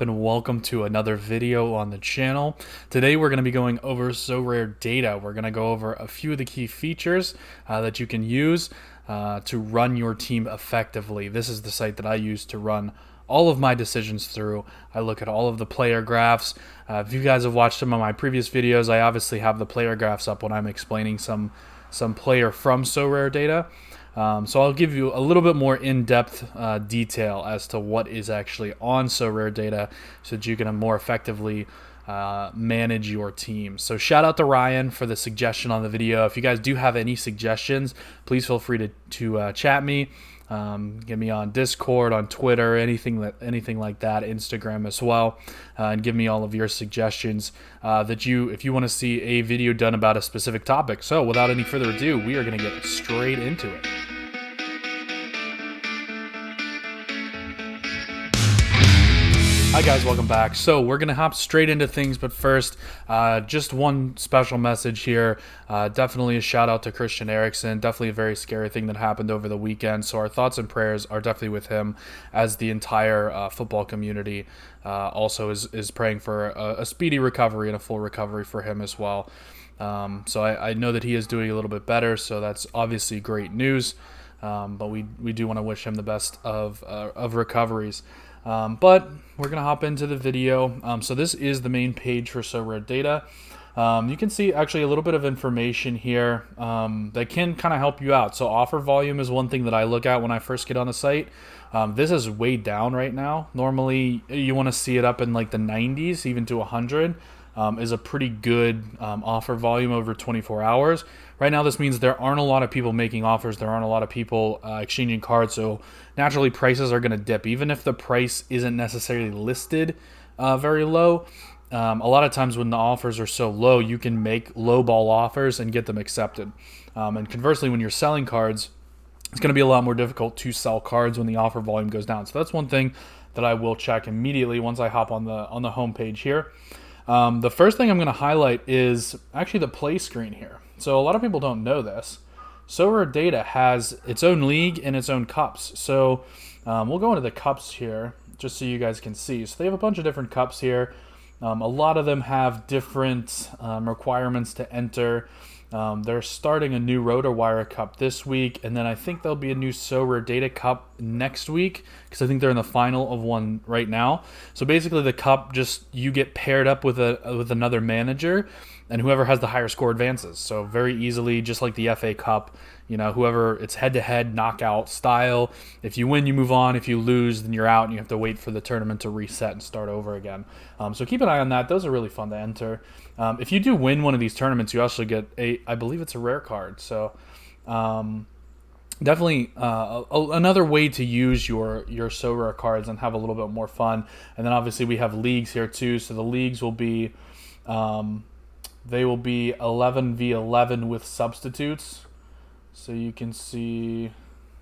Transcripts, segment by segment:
And welcome to another video on the channel. Today we're going to be going over Sorare data. We're going to go over a few of the key features that you can use to run your team effectively. This is the site that I use to run all of my decisions through. I look at all of the player graphs. If you guys have watched some of my previous videos, I obviously have the player graphs up when I'm explaining some player from Sorare data. So I'll give you a little bit more in-depth detail as to what is actually on Sorare data so that you can more effectively manage your team. So shout out to Ryan for the suggestion on the video. If you guys do have any suggestions, please feel free to chat me. Get me on Discord, on Twitter, anything like that, Instagram as well, and give me all of your suggestions if you want to see a video done about a specific topic. So without any further ado, we are going to get straight into it. Hi guys, welcome back. So we're gonna hop straight into things, but first, just one special message here. Definitely a shout out to Christian Eriksen. Definitely a very scary thing that happened over the weekend. So our thoughts and prayers are definitely with him, as the entire football community also is praying for a speedy recovery and a full recovery for him as well. So I know that he is doing a little bit better, so that's obviously great news. But we do want to wish him the best of recoveries. But we're going to hop into the video. So this is the main page for Sorare data. You can see actually a little bit of information here that can kind of help you out. So offer volume is one thing that I look at when I first get on the site. This is way down right now. Normally you want to see it up in like the 90s, even to 100. Is a pretty good offer volume over 24 hours. Right now, this means there aren't a lot of people making offers. There aren't a lot of people exchanging cards. So naturally, prices are going to dip. Even if the price isn't necessarily listed very low, a lot of times when the offers are so low, you can make low ball offers and get them accepted. And conversely, when you're selling cards, it's going to be a lot more difficult to sell cards when the offer volume goes down. So that's one thing that I will check immediately once I hop on the home page here. The first thing I'm going to highlight is actually the play screen here. So a lot of people don't know this. Sorare data has its own league and its own cups. So we'll go into the cups here just so you guys can see. So they have a bunch of different cups here. A lot of them have different requirements to enter. They're starting a new RotoWire Cup this week, and then I think there'll be a new Sorare Data Cup next week, because I think they're in the final of one right now. So basically the cup, just you get paired up with another manager, and whoever has the higher score advances. So very easily, just like the FA Cup, whoever, it's head-to-head knockout style. If you win, you move on. If you lose, then you're out, and you have to wait for the tournament to reset and start over again. So keep an eye on that. Those are really fun to enter. If you do win one of these tournaments, you also get I believe it's a rare card. So definitely another way to use your Sorare cards and have a little bit more fun. And then obviously we have leagues here too. So the leagues will be they will be 11v11 with substitutes. So you can see,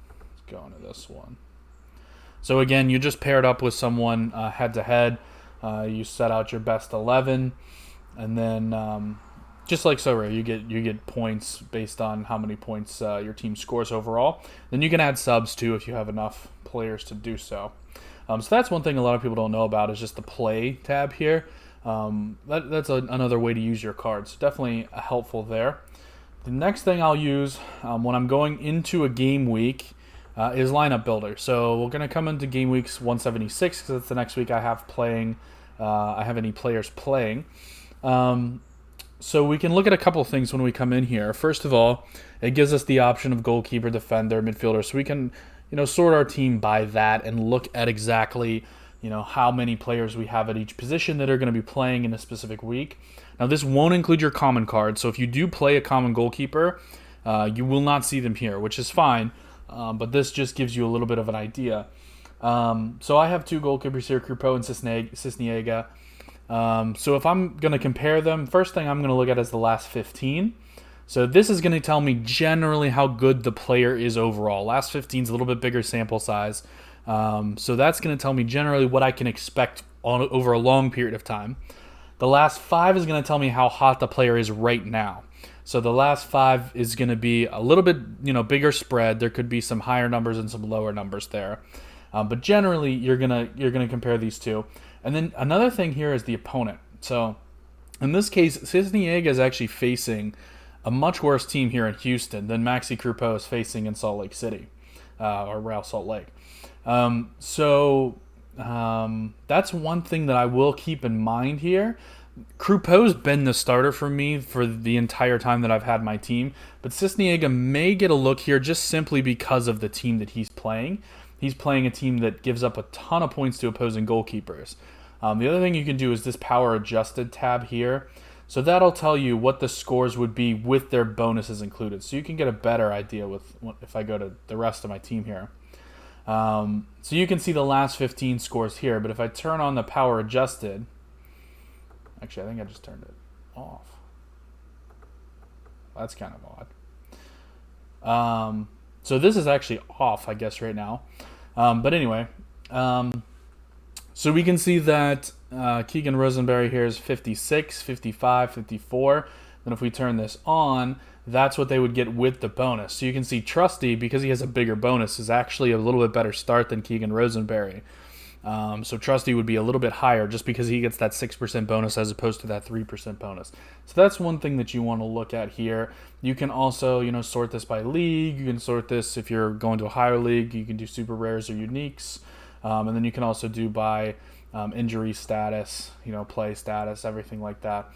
let's go into this one. So again, you just paired up with someone head to head. You set out your best 11, and then just like Sorare, you get points based on how many points your team scores overall. Then you can add subs too if you have enough players to do so. So that's one thing a lot of people don't know about, is just the play tab here. That's another way to use your cards. Definitely helpful there. The next thing I'll use when I'm going into a game week is lineup builder. So we're going to come into game weeks 176 because it's the next week I have playing. I have any players playing. So we can look at a couple of things when we come in here. First of all, it gives us the option of goalkeeper, defender, midfielder. So we can, sort our team by that and look at exactly, how many players we have at each position that are going to be playing in a specific week. Now, this won't include your common cards. So if you do play a common goalkeeper, you will not see them here, which is fine. But this just gives you a little bit of an idea. So I have two goalkeepers here, Krupo and Cisniega. So if I'm going to compare them, first thing I'm going to look at is the last 15. So this is going to tell me generally how good the player is overall. Last 15 is a little bit bigger sample size. So that's going to tell me generally what I can expect over a long period of time. The last 5 is going to tell me how hot the player is right now. So the last 5 is going to be a little bit, bigger spread. There could be some higher numbers and some lower numbers there. But generally, you're gonna compare these two. And then another thing here is the opponent. So in this case, Cisniega is actually facing a much worse team here in Houston than Maxi Croupeau is facing in Salt Lake City, or Real Salt Lake. That's one thing that I will keep in mind here. Croupeau's been the starter for me for the entire time that I've had my team, but Cisniega may get a look here just simply because of the team that he's playing. He's playing a team that gives up a ton of points to opposing goalkeepers. The other thing you can do is this power adjusted tab here. So that'll tell you what the scores would be with their bonuses included. So you can get a better idea with if I go to the rest of my team here. So you can see the last 15 scores here, but if I turn on the power adjusted, actually I think I just turned it off. That's kind of odd. So this is actually off, I guess, right now. But anyway, so we can see that Keegan Rosenberry here is 56, 55, 54. Then if we turn this on, that's what they would get with the bonus. So you can see Trusty, because he has a bigger bonus, is actually a little bit better start than Keegan Rosenberry. So Trusty would be a little bit higher just because he gets that 6% bonus as opposed to that 3% bonus. So that's one thing that you want to look at here. You can also, sort this by league. You can sort this if you're going to a higher league. You can do super rares or uniques. And then you can also do by injury status, play status, everything like that.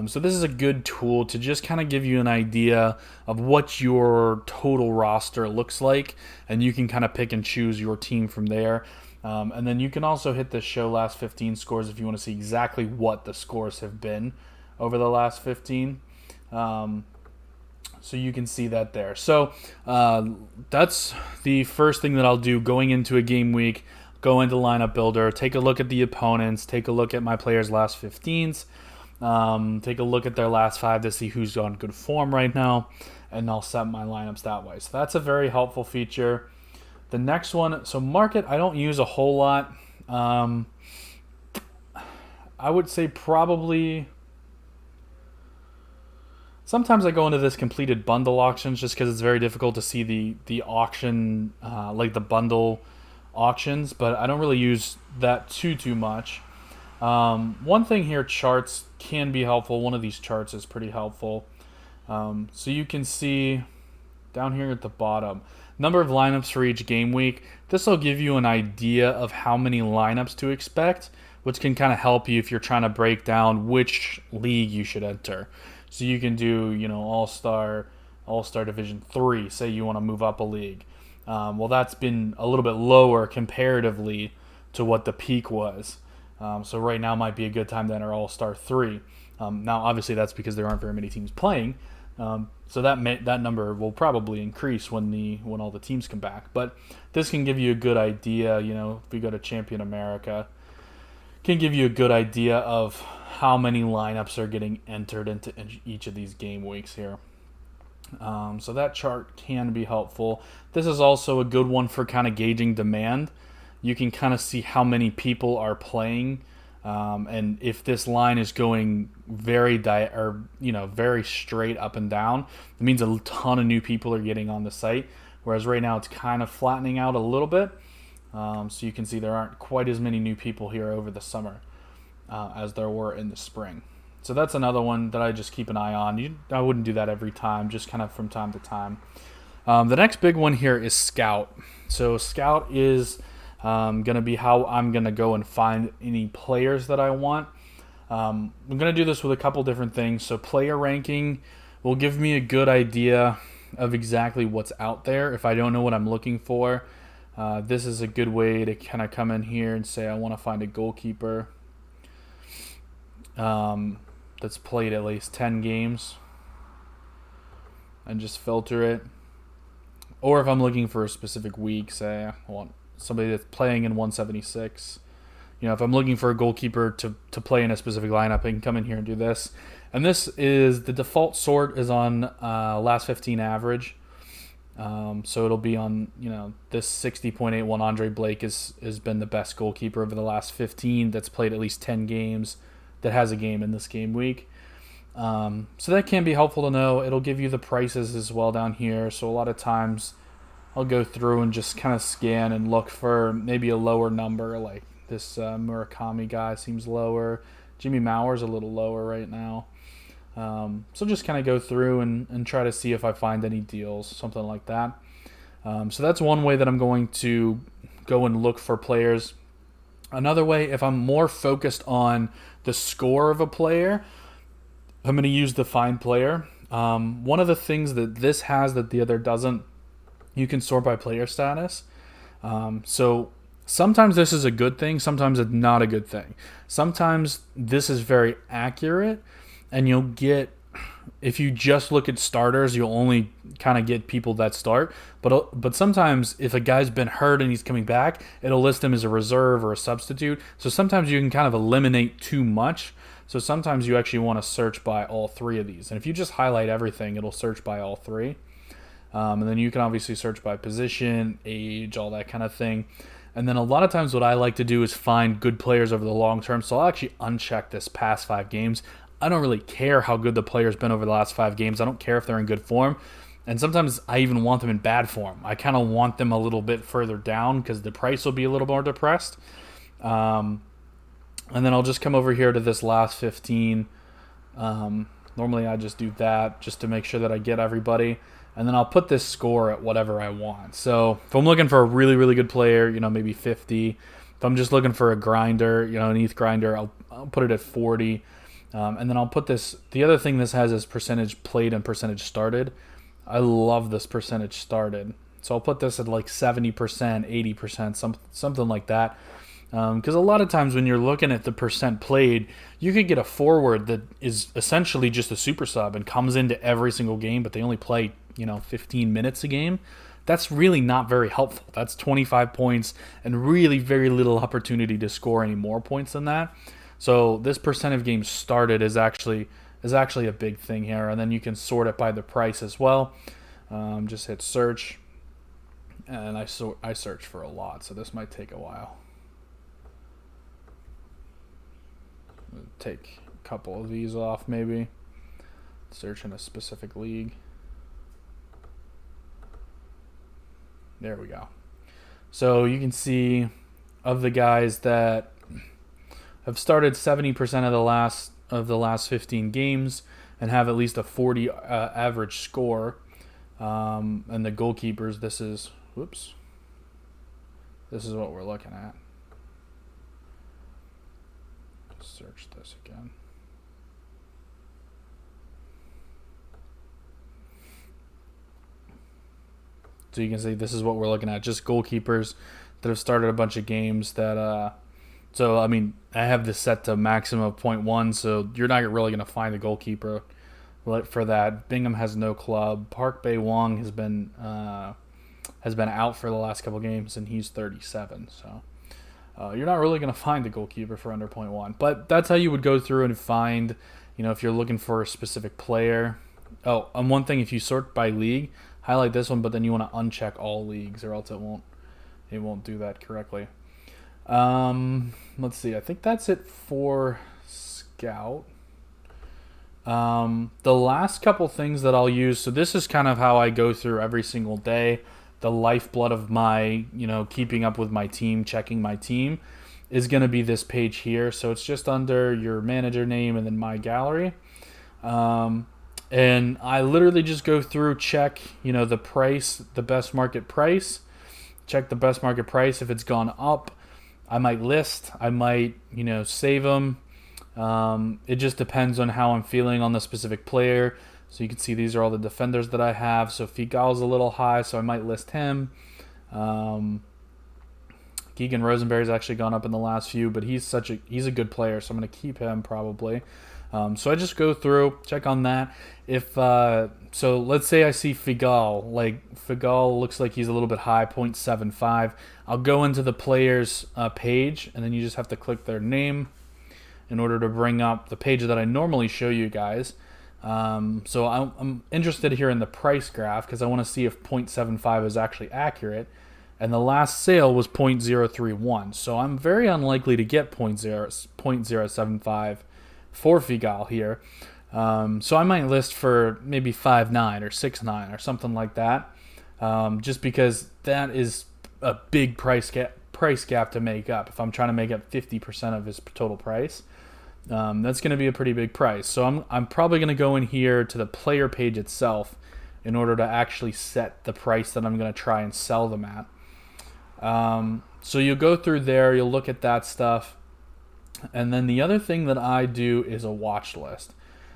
So this is a good tool to just kind of give you an idea of what your total roster looks like, and you can kind of pick and choose your team from there. And then you can also hit this show last 15 scores if you want to see exactly what the scores have been over the last 15. So you can see that there. So that's the first thing that I'll do going into a game week. Go into lineup builder, take a look at the opponents, take a look at my players' last 15s, take a look at their last 5 to see who's on good form right now, and I'll set my lineups that way. So that's a very helpful feature. The next one, so market, I don't use a whole lot. I would say probably sometimes I go into this completed bundle auctions just because it's very difficult to see the auction, like the bundle auctions, but I don't really use that too much. One thing here, charts can be helpful. One of these charts is pretty helpful. So you can see down here at the bottom, number of lineups for each game week. This will give you an idea of how many lineups to expect, which can kind of help you if you're trying to break down which league you should enter. So you can do, All-Star Division 3, say you want to move up a league. Well, that's been a little bit lower comparatively to what the peak was. So right now might be a good time to enter All-Star 3. Now, obviously, that's because there aren't very many teams playing. So that number will probably increase when all the teams come back. But this can give you a good idea. If we go to Champion America, can give you a good idea of how many lineups are getting entered into each of these game weeks here. So that chart can be helpful. This is also a good one for kind of gauging demand. You can kind of see how many people are playing, and if this line is going very very straight up and down, it means a ton of new people are getting on the site. Whereas right now it's kind of flattening out a little bit. So you can see there aren't quite as many new people here over the summer as there were in the spring. So that's another one that I just keep an eye on. I wouldn't do that every time, just kind of from time to time. The next big one here is Scout. So Scout is going to be how I'm going to go and find any players that I want. I'm going to do this with a couple different things. So player ranking will give me a good idea of exactly what's out there if I don't know what I'm looking for. This is a good way to kind of come in here and say I want to find a goalkeeper that's played at least 10 games and just filter it. Or if I'm looking for a specific week, say I want somebody that's playing in 176. If I'm looking for a goalkeeper to play in a specific lineup, I can come in here and do this. And this is the default sort is on last 15 average. So it'll be on, this 60.81 Andre Blake has been the best goalkeeper over the last 15 that's played at least 10 games that has a game in this game week. So that can be helpful to know. It'll give you the prices as well down here. So a lot of times I'll go through and just kind of scan and look for maybe a lower number. Like This Murakami guy seems lower. Jimmy Mauer's a little lower right now. So just kind of go through and try to see if I find any deals, something like that. So that's one way that I'm going to go and look for players. Another way, if I'm more focused on the score of a player, I'm going to use the find player. One of the things that this has that the other doesn't, you can sort by player status. So sometimes this is a good thing, sometimes it's not a good thing. Sometimes this is very accurate, and you'll get, if you just look at starters, you'll only kind of get people that start. But sometimes if a guy's been hurt and he's coming back, it'll list him as a reserve or a substitute. So sometimes you can kind of eliminate too much. So sometimes you actually want to search by all three of these. And if you just highlight everything, it'll search by all three. And then you can obviously search by position, age, all that kind of thing. And then a lot of times what I like to do is find good players over the long term. So I'll actually uncheck this past 5 games. I don't really care how good the player's been over the last 5 games. I don't care if they're in good form. And sometimes I even want them in bad form. I kind of want them a little bit further down because the price will be a little more depressed. And then I'll just come over here to this last 15. Normally I just do that just to make sure that I get everybody. And then I'll put this score at whatever I want. So if I'm looking for a really, really good player, maybe 50. If I'm just looking for a grinder, an ETH grinder, I'll put it at 40. And then I'll put this, the other thing this has is percentage played and percentage started. I love this percentage started. So I'll put this at like 70%, 80%, something like that. Because a lot of times when you're looking at the percent played, you could get a forward that is essentially just a super sub and comes into every single game, but they only play, 15 minutes a game. That's really not very helpful. That's 25 points and really very little opportunity to score any more points than that. So this percent of games started is actually a big thing here, and then you can sort it by the price as well. Just hit search, and I search for a lot, so this might take a while. Take a couple of these off, maybe. Search in a specific league. There we go. So you can see of the guys that have started 70% of the last 15 games and have at least a 40 average score. And the goalkeepers, this is what we're looking at. Search this again. So you can see this is what we're looking at, just goalkeepers that have started a bunch of games that I have this set to maximum of 0.1, so you're not really going to find a goalkeeper for that. Bingham has no club. Park Bae-Wong has been out for the last couple games, and he's 37. So you're not really going to find a goalkeeper for under 0.1. But that's how you would go through and find, if you're looking for a specific player. Oh, and one thing, if you sort by league, highlight this one, but then you want to uncheck all leagues, or else it won't do that correctly. Let's see. I think that's it for Scout. The last couple things that I'll use, so this is kind of how I go through every single day. The lifeblood of my, keeping up with my team, checking my team, is going to be this page here. So it's just under your manager name and then my gallery. And I literally just go through, check, the price, the best market price, check the best market price. If it's gone up, I might list, I might, save them. It just depends on how I'm feeling on the specific player. So you can see these are all the defenders that I have. So Figal's a little high, so I might list him. Keegan Rosenberry's actually gone up in the last few, but he's a good player, so I'm going to keep him probably. So I just go through, check on that. If so let's say I see Figal. Figal looks like he's a little bit high, 0.75. I'll go into the player's page, and then you just have to click their name in order to bring up the page that I normally show you guys. So I'm interested here in the price graph because I want to see if 0.75 is actually accurate. And the last sale was 0.031. So I'm very unlikely to get 0.075 for Figal here. So I might list for maybe 5.9 or 6.9 or something like that. Just because that is a big price price gap to make up. If I'm trying to make up 50% of his total price, that's going to be a pretty big price. So I'm probably going to go in here to the player page itself in order to actually set the price that I'm going to try and sell them at. So you'll go through there, you'll look at that stuff. And then the other thing that I do is a watch list.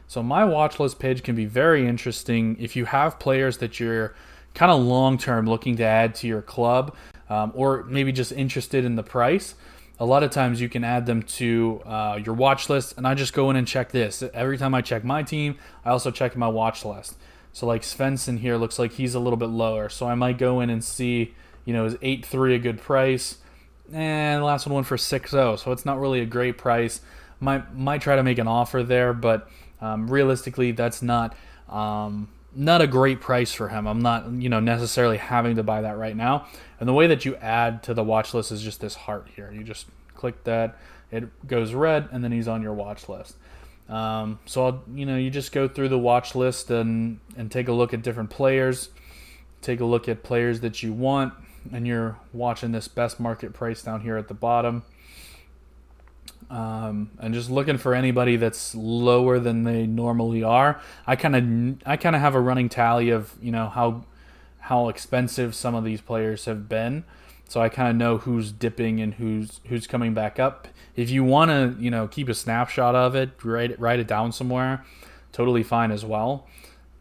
So my watch list page can be very interesting if you have players that you're kind of long-term looking to add to your club, or maybe just interested in the price. A lot of times you can add them to your watch list, and I just go in and check this. Every time I check my team, I also check my watch list. So like Svensson here looks like he's a little bit lower. So I might go in and see, is 8.3 a good price? And the last one went for 6.0, so it's not really a great price. Might try to make an offer there, but realistically, that's not a great price for him. I'm not necessarily having to buy that right now. And the way that you add to the watch list is just this heart here. You just click that, it goes red, and then he's on your watch list. So you just go through the watch list and take a look at different players, take a look at players that you want, and you're watching this best market price down here at the bottom. And just looking for anybody that's lower than they normally are. I kind of have a running tally of how expensive some of these players have been, so I kind of know who's dipping and who's coming back up. If you want to keep a snapshot of it, write it down somewhere, totally fine as well.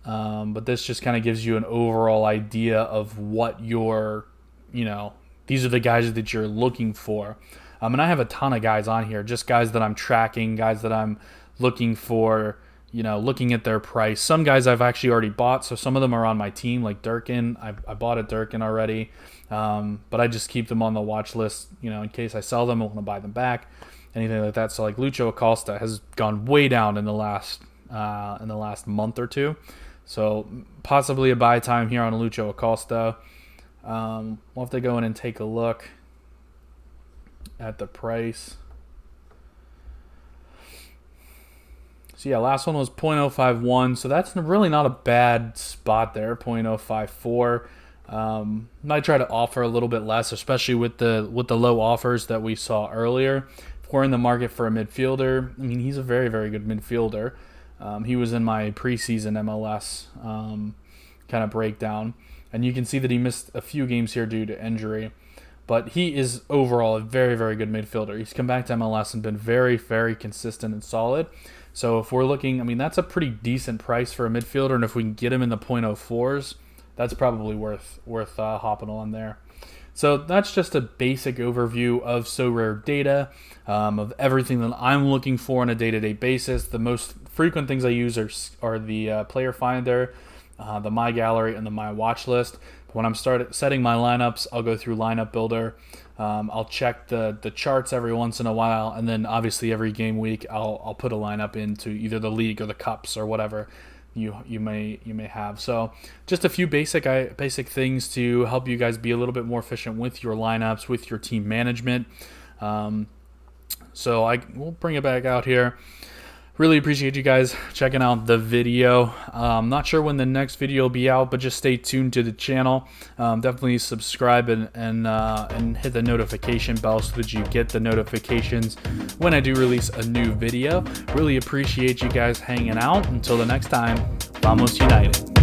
But this just kind of gives you an overall idea of what these are the guys that you're looking for. And I have a ton of guys on here, just guys that I'm tracking, guys that I'm looking for, looking at their price. Some guys I've actually already bought, so some of them are on my team, like Durkin. I bought a Durkin already, but I just keep them on the watch list, in case I sell them, I want to buy them back, anything like that. So like Lucho Acosta has gone way down in the last month or two, so possibly a buy time here on Lucho Acosta. We'll have to go in and take a look at the price. So yeah, last one was 0.051, so that's really not a bad spot there. 0.054. Might try to offer a little bit less, especially with the low offers that we saw earlier. If we're in the market for a midfielder, I mean, he's a very, very good midfielder. He was in my preseason MLS kind of breakdown, and you can see that he missed a few games here due to injury. But he is overall a very, very good midfielder. He's come back to MLS and been very, very consistent and solid. So if we're looking, I mean, that's a pretty decent price for a midfielder, and if we can get him in the 0.04s, that's probably worth hopping on there. So that's just a basic overview of Sorare data, of everything that I'm looking for on a day-to-day basis. The most frequent things I use are the player finder, the My Gallery, and the My Watch List. When I'm setting my lineups, I'll go through Lineup Builder. I'll check the charts every once in a while, and then obviously every game week I'll put a lineup into either the league or the cups or whatever you may have. So just a few basic things to help you guys be a little bit more efficient with your lineups, with your team management. So we'll bring it back out here. Really appreciate you guys checking out the video. Not sure when the next video will be out, but just stay tuned to the channel. Definitely subscribe and hit the notification bell so that you get the notifications when I do release a new video. Really appreciate you guys hanging out. Until the next time, Vamos United.